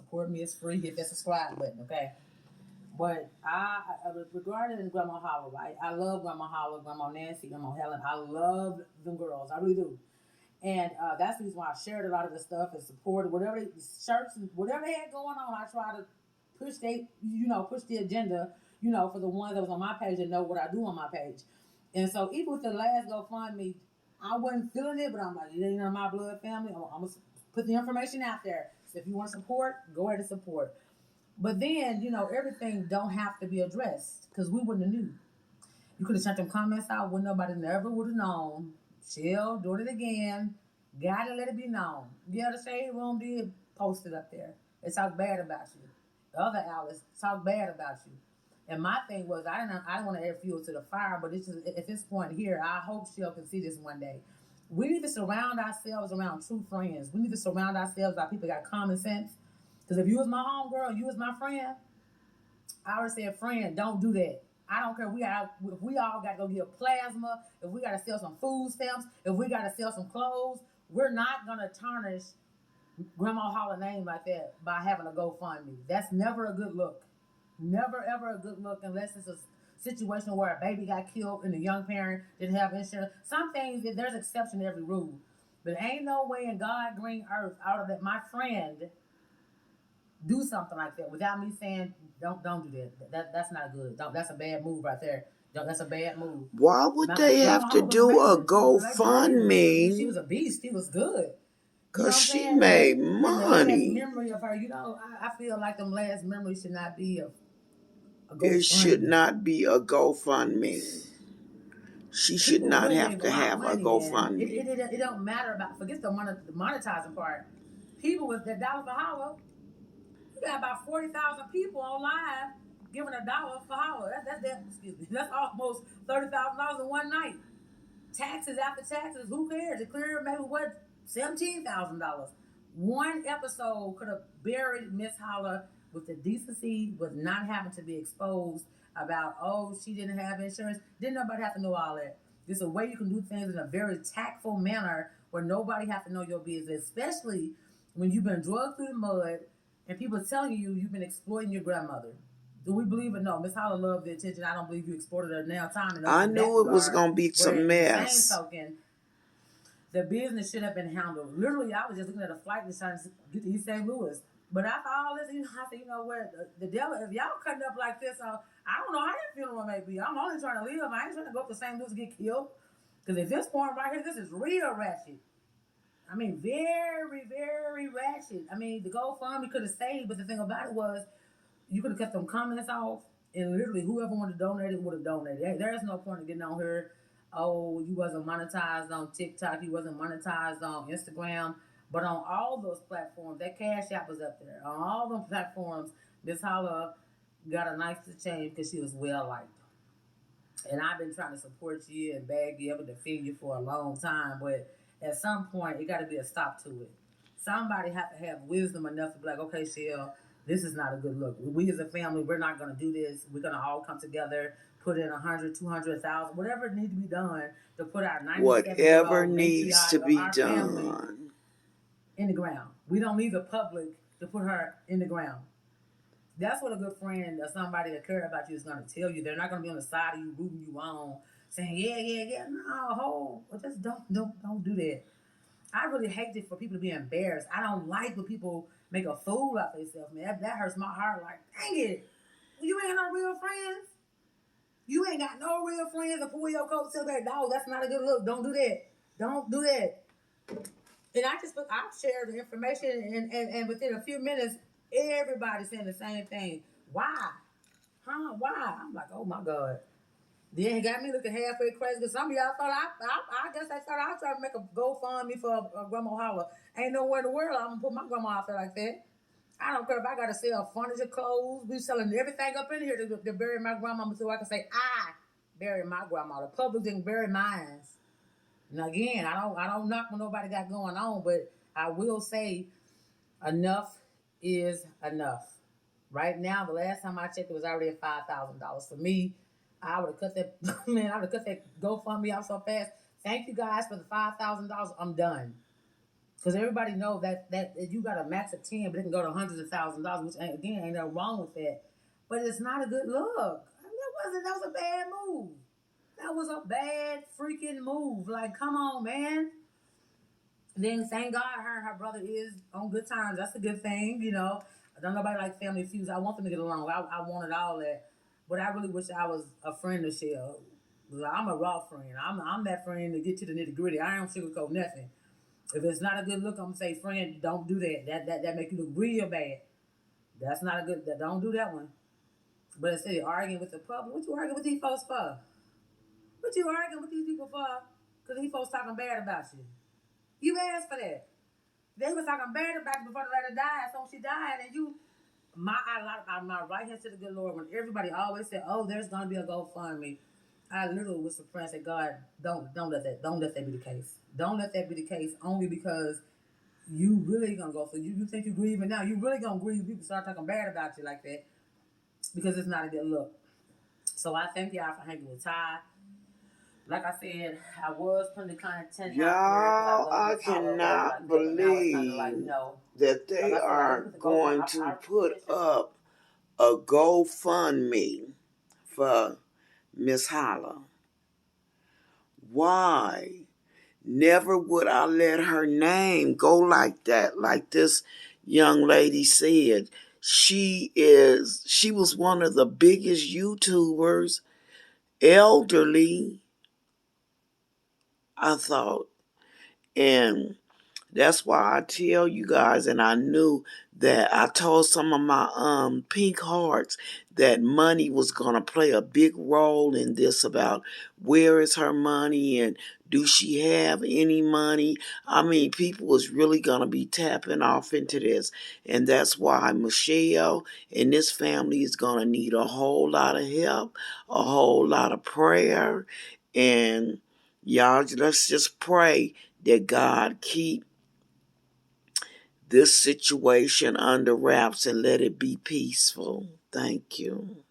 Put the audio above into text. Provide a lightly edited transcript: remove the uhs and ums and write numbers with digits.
support me. It's free. Hit that subscribe button, okay? But regarding Grandma Holla, right? I love Grandma Holla, Grandma Nancy, Grandma Helen. I love them girls. I really do. And that's the reason why I shared a lot of the stuff and supported whatever shirts and whatever they had going on. I try to push the agenda, for the ones that was on my page and know what I do on my page. And so even with the last GoFundMe, I wasn't feeling it, but I'm like, it ain't none of my blood family. I'm gonna put the information out there. So if you want to support, go ahead and support. But then, everything don't have to be addressed because we wouldn't have knew. You could have sent them comments out when nobody never would have known. Chill, doing it again. Gotta let it be known. Yeah, the Shade Room did post it up there. They talk bad about you. The other outlets talk bad about you. And my thing was, I don't want to add fuel to the fire, but it's just, at this point here, I hope Shell can see this one day. We need to surround ourselves around true friends. We need to surround ourselves by people that got common sense. Because if you was my homegirl, you was my friend, I always said, friend, don't do that. I don't care. If we all got to go get plasma, if we got to sell some food stamps, if we got to sell some clothes, we're not gonna tarnish Grandma Holla name like that by having a GoFundMe. That's never a good look. Never ever a good look unless it's a situation where a baby got killed and the young parent didn't have insurance. Some things there's exception to every rule, but ain't no way in God green earth out of that my friend do something like that without me saying don't do that. That's not good. That's a bad move right there. That's a bad move. Why would they have to do a GoFundMe? She was a beast. She was good. Because she made money. The last memory of her, I feel like them last memories should not be a GoFundMe. It should not be a GoFundMe. She should not have to have a GoFundMe. It don't matter about, forget the monetizing part. People with that dollar for Holla, you got about 40,000 people on live giving $1 for Holla. That's almost $30,000 in one night. Taxes after taxes, who cares? It cleared maybe $17,000. One episode could have buried Miss Holla with the decency, with not having to be exposed about, she didn't have insurance. Didn't nobody have to know all that. There's a way you can do things in a very tactful manner where nobody have to know your business, especially when you've been drugged through the mud and people telling you you've been exploiting your grandmother. Do we believe it? No. Miss Holla loved the attention. I don't believe you exploited her now time. I knew it was going to be some mess. Same token, the business should have been handled. Literally, I was just looking at a flight and trying to get to East St. Louis. But after all this, I said, what? The devil, if y'all cutting up like this, I don't know how your funeral may be. I'm only trying to live. I ain't trying to go up to St. Louis and get killed. Because at this point right here, this is real ratchet. I mean, very, very ratchet. I mean, the GoFundMe could have saved, but the thing about it was, you could have kept them comments off, and literally whoever wanted to donate it would have donated. Hey, there's no point in getting on here. Oh, you wasn't monetized on TikTok. You wasn't monetized on Instagram. But on all those platforms, that Cash App was up there. On all those platforms, Miss Holla got a nice change because she was well liked. And I've been trying to support you and bag you up and defend you for a long time. But at some point, it got to be a stop to it. Somebody have to have wisdom enough to be like, okay, Shell, this is not a good look. We as a family, we're not going to do this. We're going to all come together, put in 100, 200, 1,000, whatever needs to be done to put our 97 whatever needs to be done in the ground. We don't need the public to put her in the ground. That's what a good friend or somebody that cares about you is going to tell you. They're not going to be on the side of you, rooting you on, saying, yeah. No, just don't do that. I really hate it for people to be embarrassed. I don't like when people make a fool out of themselves, man. That hurts my heart. Like, dang it. You ain't got no real friends. You ain't got no real friends to pull your coat till that dog. That's not a good look. Don't do that. Don't do that. And I shared the information, and within a few minutes, everybody's saying the same thing. Why? Why? I'm like, oh my God. Then it got me looking halfway crazy because some of y'all thought I guess they thought I was trying to make a GoFundMe for Grandma Holla. Ain't nowhere in the world I'm gonna put my grandma out there like that. I don't care if I gotta sell furniture, clothes. We selling everything up in here to bury my grandma so I can say I bury my grandma. The public didn't bury mine. And again, I don't knock what nobody got going on, but I will say enough is enough. Right now, the last time I checked, it was already at $5,000 for me. I would have cut that, man, I would have cut that GoFundMe out so fast. Thank you guys for the $5,000. I'm done. Because everybody knows that you got a max of 10, but it can go to hundreds of thousands of dollars, which ain't nothing wrong with that. But it's not a good look. I mean, that was a bad move. That was a bad freaking move. Like, come on, man. Then thank God her and her brother is on good terms. That's a good thing, you know. I don't nobody like family feuds. I want them to get along. I wanted all that. But I really wish I was a friend of Shell. I'm a raw friend. I'm that friend to get to the nitty gritty. I don't sugarcoat nothing. If it's not a good look, I'm gonna say, friend, don't do that. That make you look real bad. That's not a good. Don't do that one. But instead of arguing with the public, what you arguing with these folks for? What you arguing with these people for? Because these folks talking bad about you. You asked for that. They was talking bad about you before the lady died. So she died, and you, my right hand to the good Lord. When everybody always said, "Oh, there's gonna be a GoFundMe," I literally was surprised that God don't let that be the case. Don't let that be the case. Only because you really gonna go. So you think you grieving now? You really gonna grieve? People start talking bad about you like that because it's not a good look. So I thank y'all for hanging with Ty. Like I said, I was putting the content Y'all, out there I because I love her cannot like that. But now it's kind of like, believe no. that Like they I said, I didn't are put the GoFundMe. going I to put finished it. up a GoFundMe for Miss Holla. Why? Never would I let her name go like that. Like this young lady said, she was one of the biggest YouTubers, elderly, I thought. And that's why I tell you guys, and I knew that I told some of my pink hearts that money was gonna play a big role in this, about where is her money and do she have any money. I mean, people was really gonna be tapping off into this, and that's why Michelle and this family is gonna need a whole lot of help, a whole lot of prayer, and y'all, let's just pray that God keep this situation under wraps and let it be peaceful. Thank you.